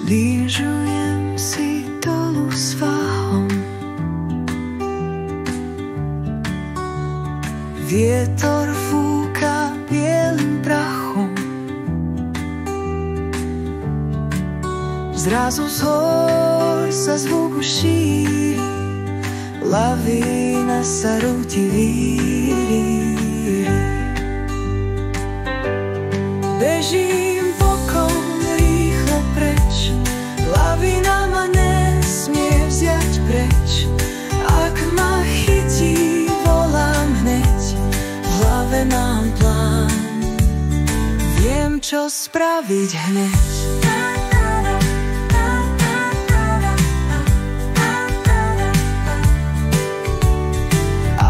Lyžujem si dolu svahom, vietor fúka bielým prachom. Zrazu z hor sa zvuk šíri, lavína sa rúti víri. Bežím bokom rýchlo preč, lavína ma nesmie vziať preč. Ak ma chytí, volám hneď, v hlave mám plán, viem, čo spraviť hneď.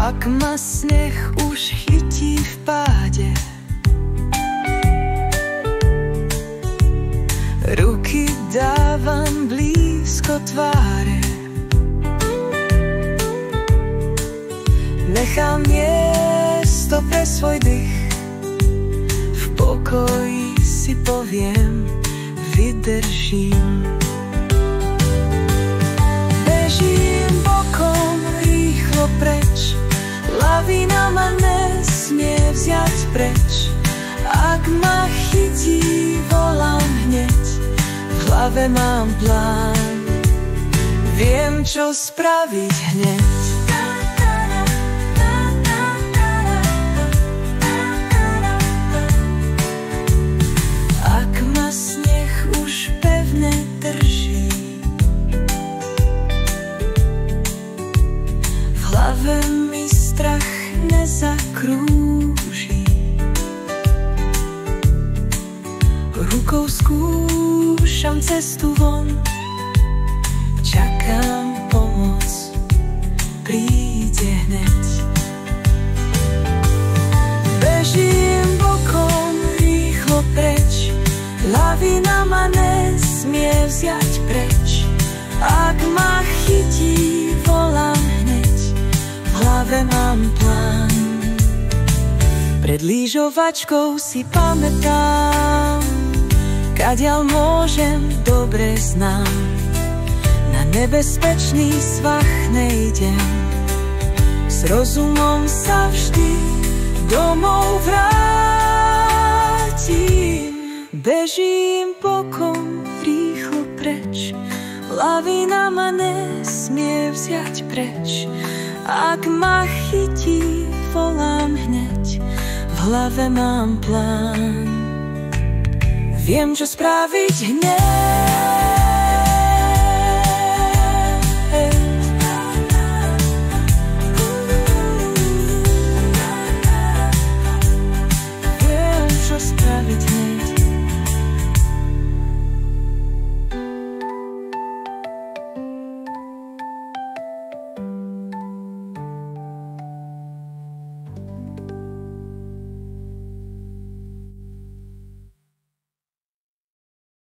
Ak ma sneh už chytí v páde, ruky dávam blízko tváre, nechám miesto pre svoj dých, v pokoji si poviem, vydržím. Bežím bokom rýchlo preč, lavína ma nesmie vziať preč. Ak ma chytí, volám hneď, v hlave mám plán, viem, čo spraviť hneď. Ak ma sneh už pevne drží, v hlave mi strach nezakrúži, rukou skúšam cestu von, čakám pomoc, príde hneď. Bežím bokom rýchlo preč, lavína ma nesmie vziať preč. Ak ma chytí, volám hneď, v hlave mám plán. Pred lyžovačkou si pamätám, kadiaľ môžem, dobre znám. Na nebezpečný svah nejdem, s rozumom sa vždy domov vrátim. Bežím bokom rýchlo preč, lavína ma nesmie vziať preč. Ak ma chytí, volám hneď, v hlave mám plán, viem, čo spraviť hneď.